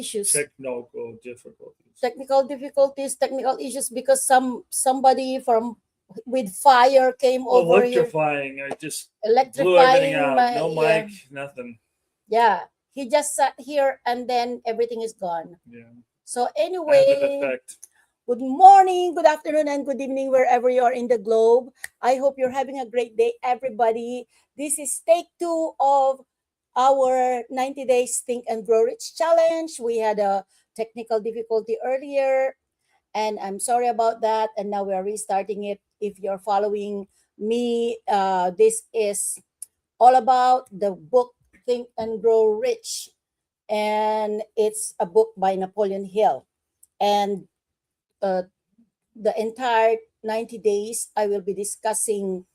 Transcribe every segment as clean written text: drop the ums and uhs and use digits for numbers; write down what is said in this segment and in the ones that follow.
issues. Technical difficulties. Technical issues because somebody from with fire came over here Electrifying. I just blew everything electrifying out. my No yeah, mic, nothing. yeah. He just sat here and then everything is gone. Yeah. So Has an anyway, effect. good morning, good afternoon, and good evening wherever you are in the globe. I hope you're having a great day, everybody. This is take two of our 90 days Think and Grow Rich challenge. We had a technical difficulty earlier, and I'm sorry about that. And now we are restarting it. If you're following me, this is all about the book Think and Grow Rich, and it's a book by Napoleon Hill. And uh, the entire 90 days we will be discussing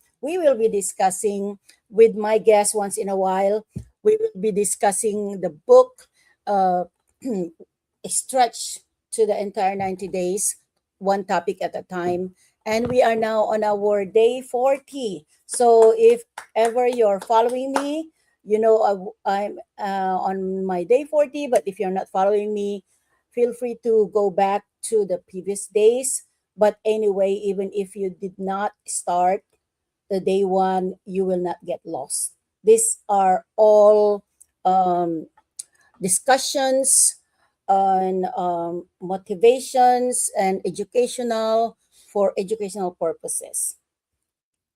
with my guest once in a while. We will be discussing the book, uh, stretch to the entire 90 days, one topic at a time. And we are now on our day 40. So if ever you're following me, you know I'm on my day 40. But if you're not following me, feel free to go back to the previous days. But anyway, even if you did not start the day one, you will not get lost. These are all discussions on motivations and educational for educational purposes,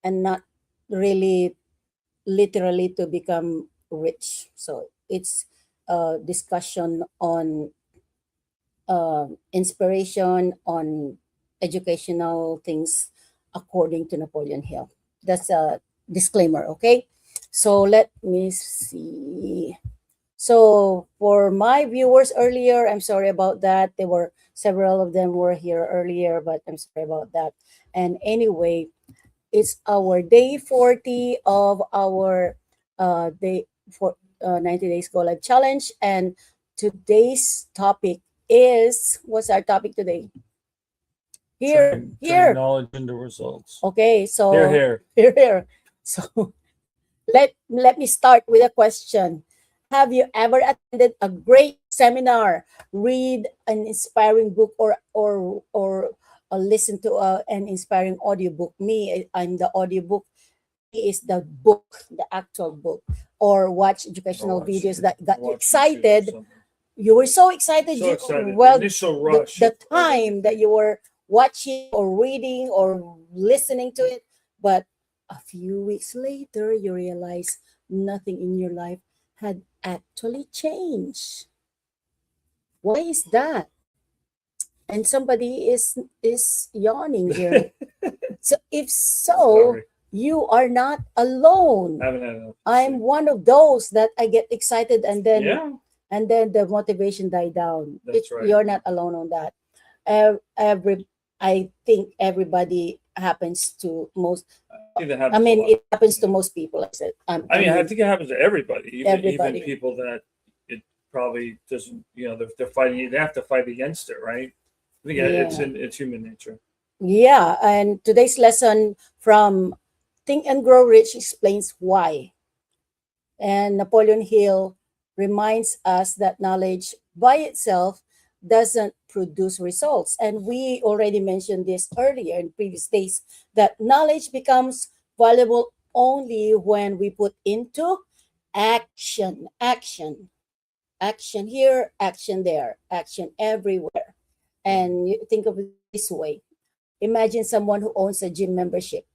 and not really literally to become rich. So it's a discussion on inspiration, on educational things according to Napoleon Hill. That's a disclaimer, okay? So let me see. So for my viewers earlier, I'm sorry about that. There were several of them were here earlier, but I'm sorry about that. And anyway, it's our day 40 of our day for 90 days Go Live challenge. And today's topic is, what's our topic today? Turning Here. knowledge into results. Okay, so Here. here. So let me start with a question. Have you ever attended a great seminar, read an inspiring book, or listen to an inspiring audiobook? Me, I'm the audiobook. He is the book, the actual book. Or watch educational videos that got you excited. You were so excited. So excited. Well, Initial rush. the time that you were watching or reading or listening to it, but a few weeks later, you realize nothing in your life had actually changed. Why is that? And somebody is yawning here. So if so, Sorry. you are not alone. I haven't had enough. I'm one of those that I get excited and then Yeah. the motivation die down. That's right. You're not alone on that. I think everybody happens to most. I think that happens I mean, a lot. it happens to most people. I said. I mean, I think it happens to everybody. Everybody. Even people that it probably doesn't. They're fighting. They have to fight against it, right? I think it's human nature. Yeah, and today's lesson from Think and Grow Rich explains why. And Napoleon Hill reminds us that knowledge by itself doesn't produce results. And we already mentioned this earlier in previous days, that knowledge becomes valuable only when we put into action. Action here, action there, action everywhere. And you think of it this way. Imagine someone who owns a gym membership,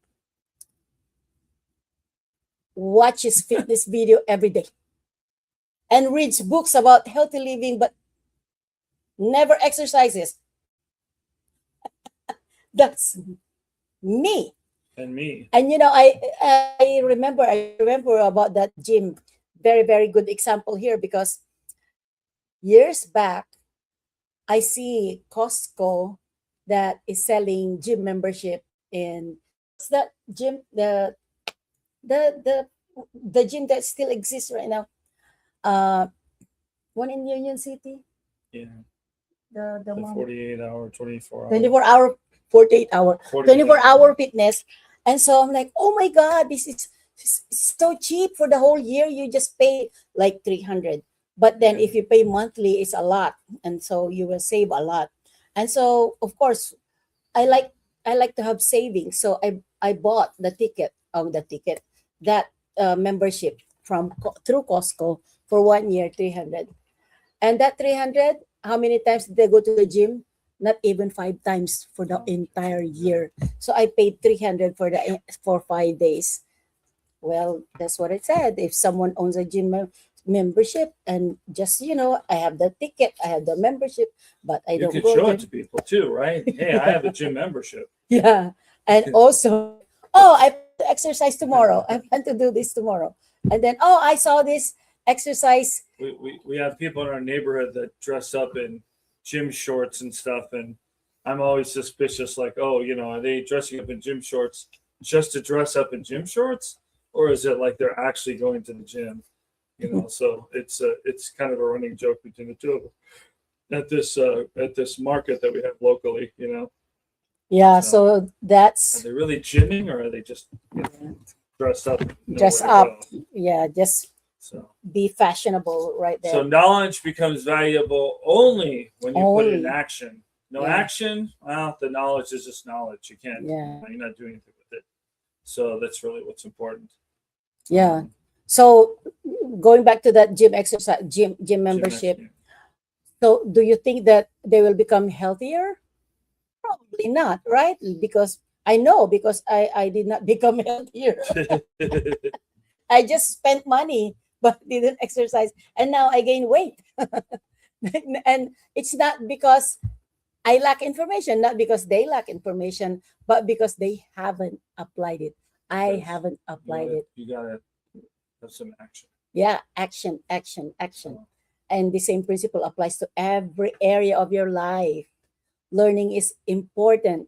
watches fitness video every day, and reads books about healthy living, but never exercises. That's me. And me. And I remember about that gym. Very, very good example here, because years back, I see Costco that is selling gym membership in, what's that gym, the gym that still exists right now, one in Union City. Yeah. The The one, 48 hour, 24 hour. 24-hour, 48-hour, 24-hour fitness. And so I'm like, oh my God, this is so cheap for the whole year. You just pay like 300. But then Yeah. if you pay monthly, it's a lot, and so you will save a lot. And so of course, I like I like to have savings. So I bought the ticket that membership through Costco for 1 year, 300. And that 300, how many times did I go to the gym? Not even 5 times for the entire year. So I paid 300 for 5 days. Well, that's what it said. If someone owns a membership, and just I have the ticket, I have the membership, but I You don't could go show there. it to people too, right? Hey, I have a gym membership. Yeah. And also, oh, I plan to exercise tomorrow. I plan to do this tomorrow. And then, oh, I saw this exercise. We have people in our neighborhood that dress up in gym shorts and stuff, and I'm always suspicious, like, oh, are they dressing up in gym shorts just to dress up in gym shorts, or is it like they're actually going to the gym? So it's kind of a running joke between the two of them at this market that we have locally. Yeah, So so are that's they really gymming, or are they just dressed up? dress Nowhere to up. go? Yeah, just So. be fashionable right So there. knowledge becomes valuable only when you put it in Only. action. No Yeah. action, well, the knowledge is just knowledge. You can't, Yeah. you're not doing anything with it. So that's really what's important. Yeah. So going back to that gym membership. Gymnast- So do you think that they will become healthier? Probably not, right? Because I know, because I did not become healthier. I just spent money but didn't exercise, and now I gain weight. And it's not because I lack information, not because they lack information, but because they haven't applied it. I Yes. haven't applied it. You gotta have some action. Yeah, action, action, action. So, And the same principle applies to every area of your life. Learning is important,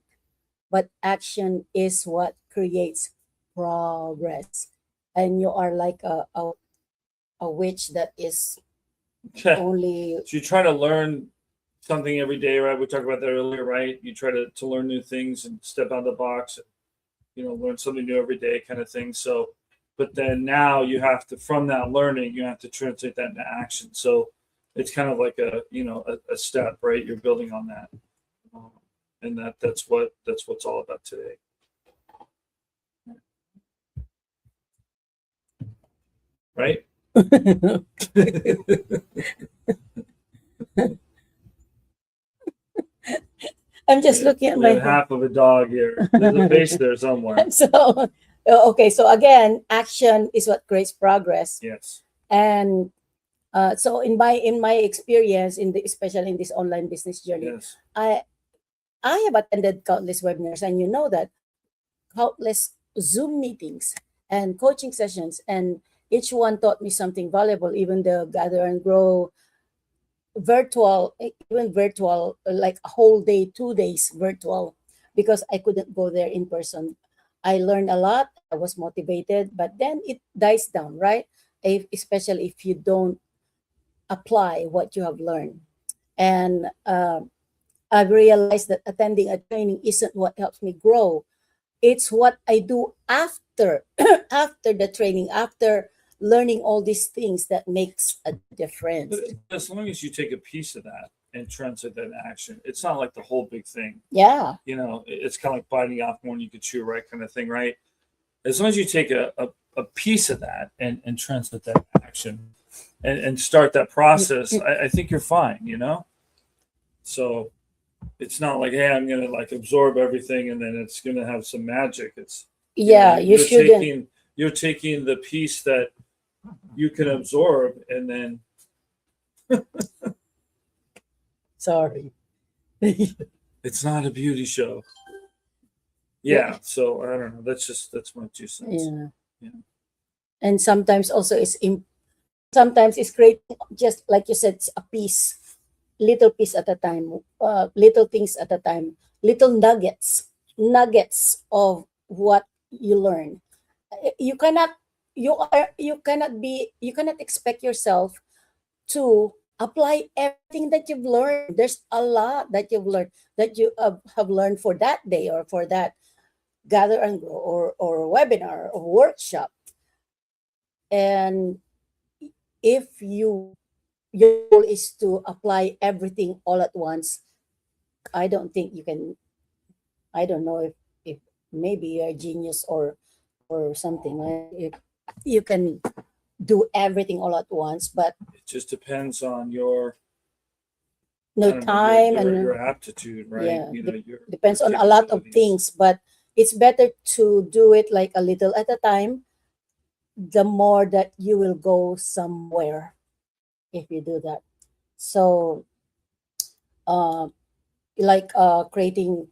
but action is what creates progress. And you are like a witch that is only. so you try to learn something every day, right? We talked about that earlier, right? You try to learn new things and step out of the box, and, learn something new every day, kind of thing. So, but then now you have to, from that learning, you have to translate that into action. So it's kind of like a step, right? You're building on that, and that's what's all about today. Right? I'm just looking at We my have half of a dog here. There's a face there somewhere. So okay, so again, action is what creates progress. Yes. And so in my experience, especially in this online business journey, Yes. I have attended countless webinars, and you know that, countless Zoom meetings and coaching sessions, and each one taught me something valuable. Even the Gather and Grow even virtual, like a whole day, 2 days virtual, because I couldn't go there in person. I learned a lot. I was motivated, but then it dies down, right? Especially if you don't apply what you have learned. And I've realized that attending a training isn't what helps me grow. It's what I do after after the training, after learning all these things, that makes a difference. But as long as you take a piece of that and translate that into action, it's not like the whole big thing. Yeah. It's kind of like biting off more than you could chew, right? Kind of thing, right? As long as you take a piece of that and translate that into action and start that process, I think you're fine. So it's not like, hey, I'm gonna like absorb everything and then it's gonna have some magic. It's Yeah, you shouldn't. you're taking the piece that you can absorb and then Sorry. it's not a beauty show. Yeah, so I don't know. That's my 2 cents. Yeah. Yeah. And sometimes also sometimes it's great, just like you said, it's a piece, little piece at a time, little things at a time, little nuggets of what you learn. You cannot you cannot expect yourself to apply everything that you've learned. There's a lot that you've learned, that you have learned for that day, or for that Gather and Grow, or webinar or workshop. And if you your goal is to apply everything all at once, I don't think you can. I don't know if maybe you're a genius or something. If you can do everything all at once, but It just depends on your, I no don't know, time your and aptitude, right? yeah, You know, your depends on a lot of capabilities. things. But it's better to do it like a little at a time. The more that you will go somewhere if you do that. So, uh, like creating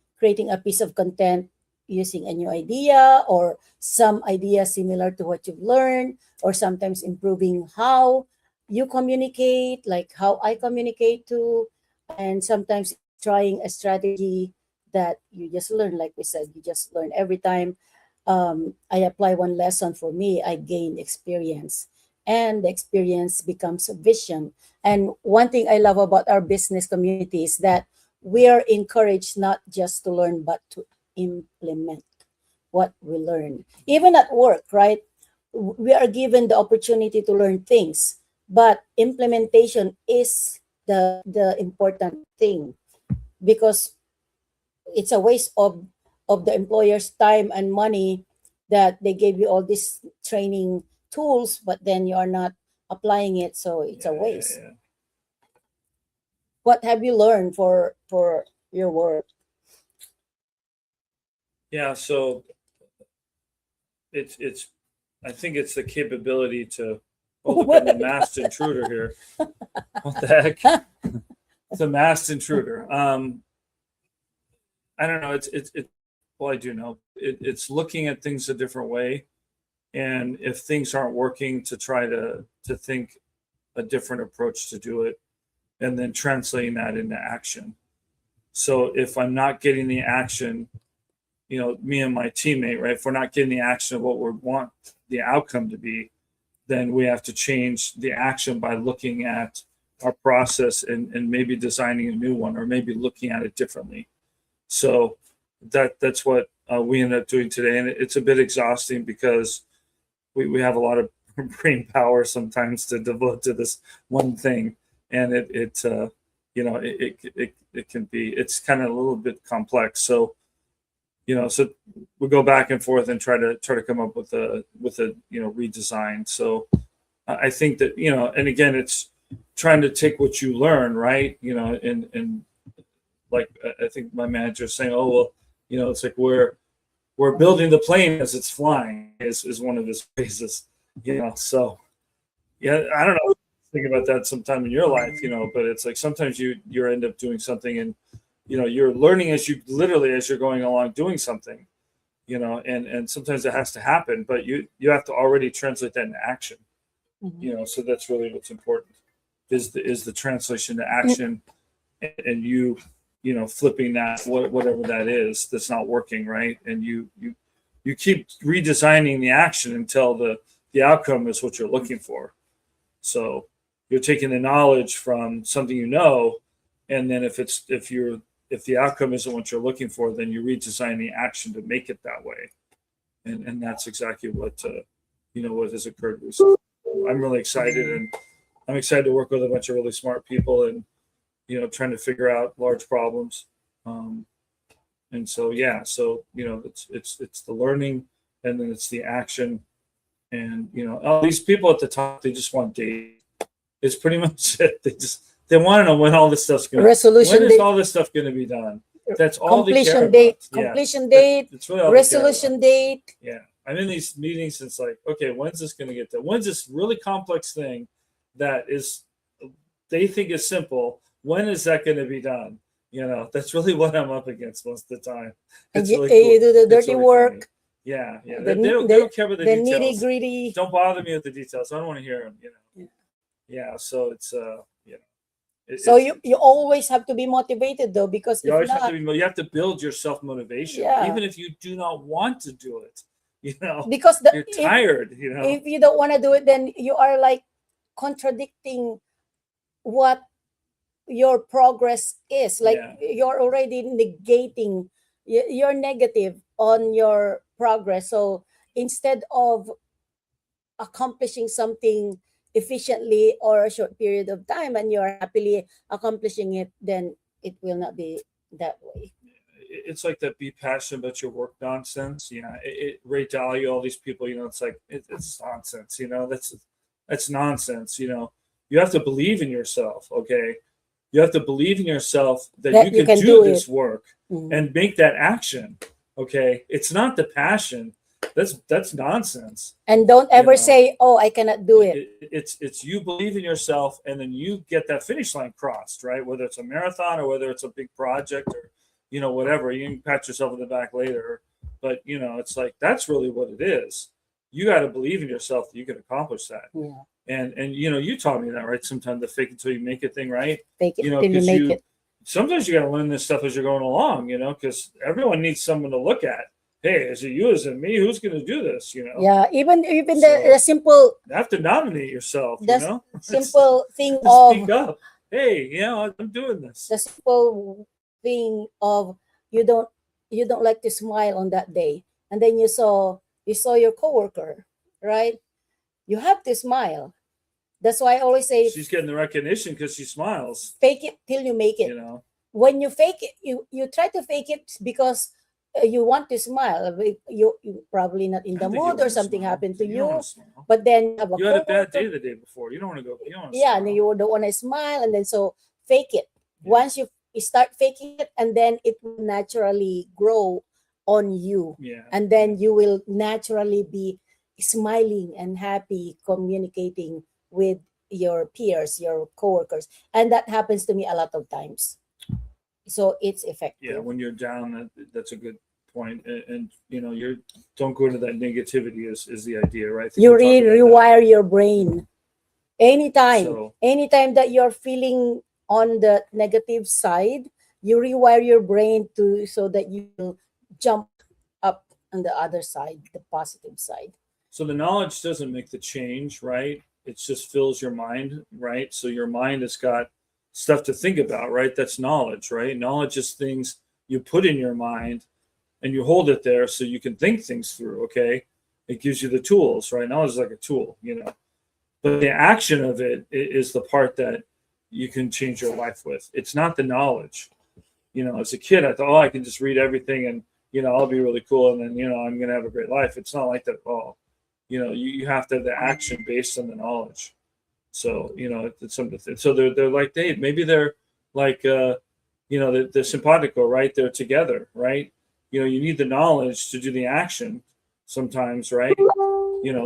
a piece of content using a new idea or some idea similar to what you've learned, or sometimes improving how you communicate, like how I communicate to, and sometimes trying a strategy that you just learn, like we said, you just learn every time. I apply one lesson, for me I gain experience, and the experience becomes a vision. And one thing I love about our business community is that we are encouraged not just to learn but to implement what we learn, even at work, right? We are given the opportunity to learn things, but implementation is the important thing, because it's a waste of the employer's time and money, that they gave you all these training tools but then you are not applying it, so it's a waste. Yeah. What have you learned for your work? Yeah, so it's I think it's the capability to, oh, look, I'm a masked intruder here. What the heck? It's a masked intruder. I don't know. It's well, I do know. It's looking at things a different way, and if things aren't working, to try to think a different approach to do it, and then translating that into action. So if I'm not getting the action, you know, me and my teammate, right? If we're not getting the action of what we want the outcome to be, then we have to change the action by looking at our process and maybe designing a new one, or maybe looking at it differently. So that's what we ended up doing today, and it's a bit exhausting because we have a lot of brain power sometimes to devote to this one thing, and you know it can be, it's kind of a little bit complex. So you know, so we go back and forth and try to come up with a you know redesign. So I think that, you know, and again, it's trying to take what you learn, right? You know, and like I think my manager is saying, oh well, you know, it's like we're building the plane as it's flying is one of his phrases, you know. So yeah, I don't know. Think about that sometime in your life, you know. But it's like sometimes you end up doing something, and you know you're learning as you literally as you're going along doing something, you know, and sometimes it has to happen, but you have to already translate that into action, Mhm. you know. So that's really what's important is the translation to action, and you know flipping that whatever that is that's not working right, and you keep redesigning the action until the outcome is what you're looking for. So you're taking the knowledge from something you know, and then if the outcome isn't what you're looking for, then you redesign the action to make it that way, and that's exactly what you know what has occurred recently. I'm really excited, and I'm excited to work with a bunch of really smart people, and you know trying to figure out large problems. Um, and so yeah, so you know it's the learning, and then it's the action, and you know all these people at the top, they just want data. It's pretty much it. They want to know when all this stuff's going. Resolution When is date, all this stuff going to be done? That's all they care completion about. date, Yeah, completion date, it's really all they care about. resolution date. Yeah, I'm in these meetings. It's like, okay, when's this going to get done? When's this really complex thing that is they think is simple? When is that going to be done? You know, that's really what I'm up against most of the time. And It's you, really cool. you do the It's dirty really funny. work, Yeah, yeah. the They don't care about the nitty details. gritty. Don't bother me with the details. I don't want to hear them. You know. Yeah. Yeah. So it's you know, So it's you always have to be motivated though, because you if always have not, to be. You have to build your self motivation, yeah, even if you do not want to do it. You know, because you're tired. You know. if you don't want to do it, then you are like contradicting what your progress is. Like Yeah. you're already negating, you're negative on your progress. So instead of accomplishing something efficiently or a short period of time and you're happily accomplishing it, then it will not be that way. It's like that be passionate about your work nonsense. Ray Dalio, all these people, it's like it's nonsense. That's nonsense. You have to believe in yourself. Okay, you have to believe in yourself that That you you can can do do this it. work Mhm. and make that action. Okay, it's not the passion. That's nonsense. And don't ever know. say, "Oh, I cannot do it." It's you believe in yourself, and then you get that finish line crossed, right? Whether it's a marathon or whether it's a big project or whatever. You can pat yourself in the back later, but it's like that's really what it is. You got to believe in yourself that you can accomplish that. Yeah. And you taught me that, right? Sometimes the fake it till you make it thing, right? Fake it till you because make it. sometimes you got to learn this stuff as you're going along, because everyone needs someone to look at. Hey, is it you? Is it me? Who's going to do this? Yeah, even So- the simple You have to nominate yourself. the simple thing Speak of up. Hey, I'm doing this. the simple thing of you don't like to smile on that day, and then you saw your coworker, right? You have to smile. That's why I always say She's getting the recognition because she smiles. fake it till you make it. When you fake it, you try to fake it because you want to smile. You probably not in I the think you mood or wanna something smile. happened to You don't you, wanna smile. but then you have a You had a bad coworker- day the day before. You don't want to go. You don't want to yeah, smile. and you don't want to smile, and then so fake it. Yeah. Once you start faking it, and then it will naturally grow on you, Yeah. and then you will naturally be smiling and happy, communicating with your peers, your coworkers, and that happens to me a lot of times. So it's effective. Yeah, when you're down, that's a good point. And you don't go into that negativity is the idea, right? I think You we'll talk about that. rewire your brain anytime. So- Anytime that you're feeling on the negative side, you rewire your brain so that you will jump up on the other side, the positive side. So the knowledge doesn't make the change, right? It just fills your mind, right? So your mind has got stuff to think about, right? That's knowledge, right? Knowledge is things you put in your mind and you hold it there so you can think things through, okay? It gives you the tools, right? Knowledge is like a tool, But the action of it is the part that you can change your life with. It's not the knowledge. As a kid, I thought, I can just read everything and, I'll be really cool and then, I'm going to have a great life. It's not like that at all. You have to have the action based on the knowledge. So, it's something. So they're like Dave. Maybe they're like, they're simpatico, right? They're together, right? You need the knowledge to do the action sometimes, right?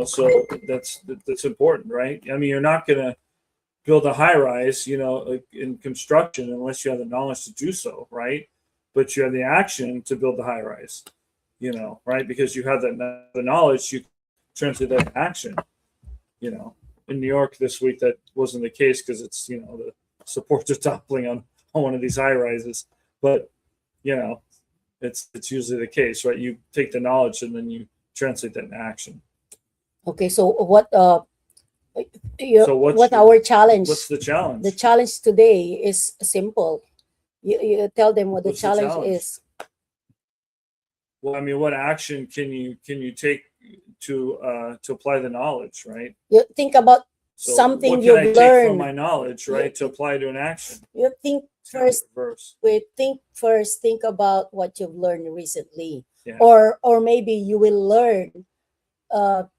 So that's important, right? I mean, you're not going to build a high rise, in construction unless you have the knowledge to do so, right? But you have the action to build the high rise, right? Because you have the knowledge, you translate that to action. In New York this week, that wasn't the case because it's the supports are toppling on one of these high rises, but it's usually the case, right? You take the knowledge and then you translate that into action. Okay, so what what's our challenge? What's the challenge? The challenge today is simple. You tell them what the What's the challenge challenge? is. Well, I mean, what action can you take to apply the knowledge, right? You think about So something what can I you've take learned. from my knowledge, right, to apply to an action? You think It's kind of first. reverse. Think about what you've learned recently, Yeah. or maybe you will learn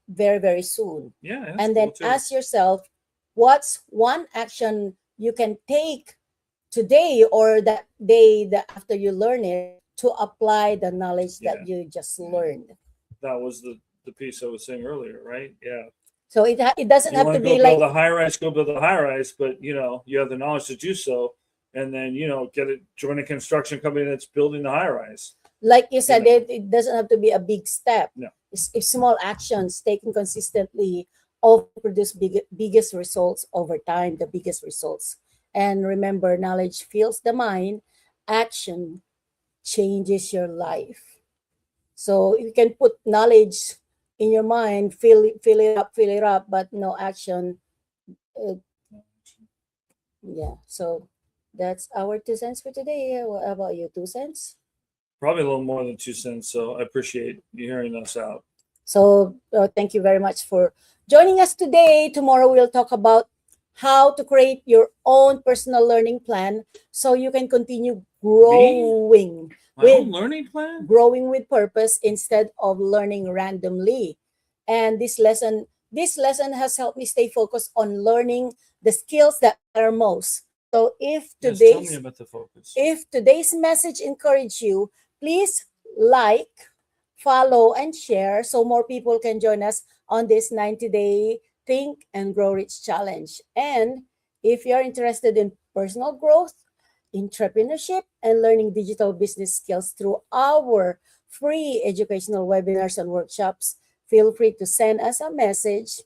very very soon, Yeah, that's and then cool too. ask yourself, what's one action you can take today or that day that after you learn it to apply the knowledge that you just learned. That was the piece I was saying earlier, right? Yeah. So it doesn't You have want to to go be like build a high rise, go build a high rise, but you have the knowledge to do so, and then join a construction company that's building the high rise. like you said, know. it doesn't have to be a big step. No. If small actions taken consistently all produce biggest results over time, the biggest results. And remember, knowledge fills the mind, action changes your life. So you can put knowledge in your mind, fill it up, but no action. Yeah. So that's our 2 cents for today. What about you? 2 cents? Probably a little more than 2 cents. So I appreciate you hearing us out. So thank you very much for joining us today. Tomorrow we'll talk about how to create your own personal learning plan so you can continue growing My own learning plan? growing with purpose instead of learning randomly. And this lesson has helped me stay focused on learning the skills that matter most. So Yes, tell me about the focus. if today's message encouraged you, please like, follow, and share so more people can join us on this 90-day Think and Grow Rich challenge. And if you're interested in personal growth, entrepreneurship, and learning digital business skills through our free educational webinars and workshops, feel free to send us a message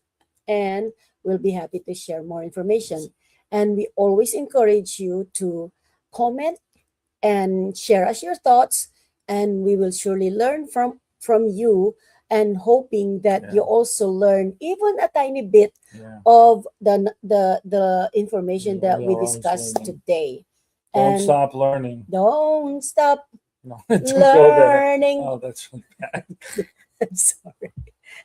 and we'll be happy to share more information. And we always encourage you to comment and share us your thoughts, and we will surely learn from you, and hoping that you Yeah. also learn even a tiny bit Yeah. of the information Yeah, that we we are always discussed learning. today. Don't And stop learning. don't stop No, don't go there. learning. Oh, that's really bad. I'm sorry.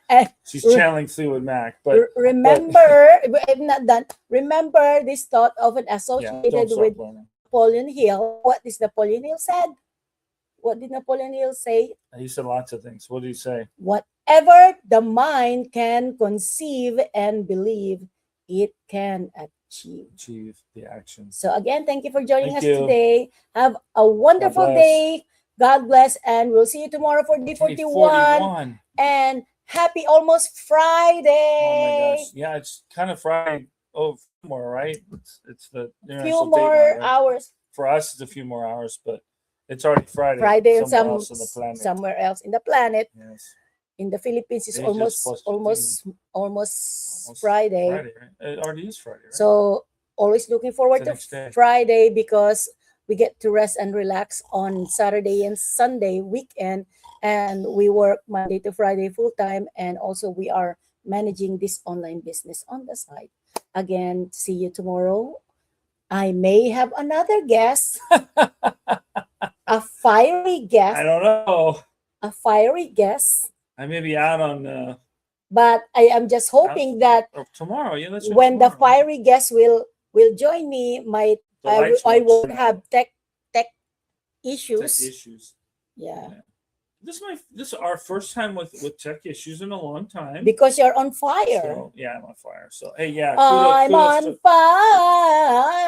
And She's Re- channeling through with Mac, but remember, I'm not done. Remember this thought often yeah, associated don't stop with learning. Napoleon Hill. What is Napoleon Hill said? What did Napoleon Hill say? He said lots of things. What did he say? Whatever the mind can conceive and believe, it can achieve. Achieve the actions. So again, thank you for joining Thank us you. today. Have a wonderful bless. day. God bless, and we'll see you tomorrow for day 41. 41. And happy almost Friday. Oh my gosh. Yeah, it's kind of Friday. Oh, more, right? It's the Few international more date, right? hours. For us, it's a few more hours, but it's already Friday. Friday and somewhere else on the planet. somewhere else in the planet. Yes. In the Philippines, it's Ages plus 15. almost Friday. Friday, right? It already is Friday, right? So always looking forward It's the to next day. Friday because we get to rest and relax on Saturday and Sunday weekend, and we work Monday to Friday full time, and also we are managing this online business on the side. Again, see you tomorrow. I may have another guest, a fiery I guest, don't know. I may be out on but I am just hoping that tomorrow. Yeah, that's right, when the tomorrow. fiery guest will join me, The I lights won't turn out. have tech Tech issues. issues. Yeah, This is our first time with tech issues in a long time. because you're on fire. So, yeah, I'm on fire. So hey, yeah, I'm kudos on to- fire.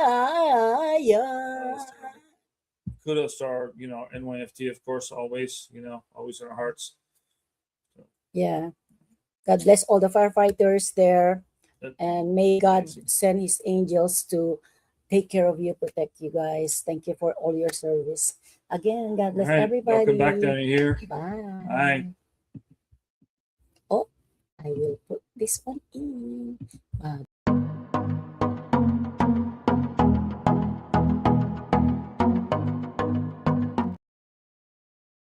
kudos to our NYFT, of course, always always in our hearts. Yeah. God bless all the firefighters there, That- and may God Amazing. send His angels to take care of you, protect you guys. Thank you for all your service. Again, God bless All right, everybody. welcome back down here. Bye. Bye. Oh, I will put this one in.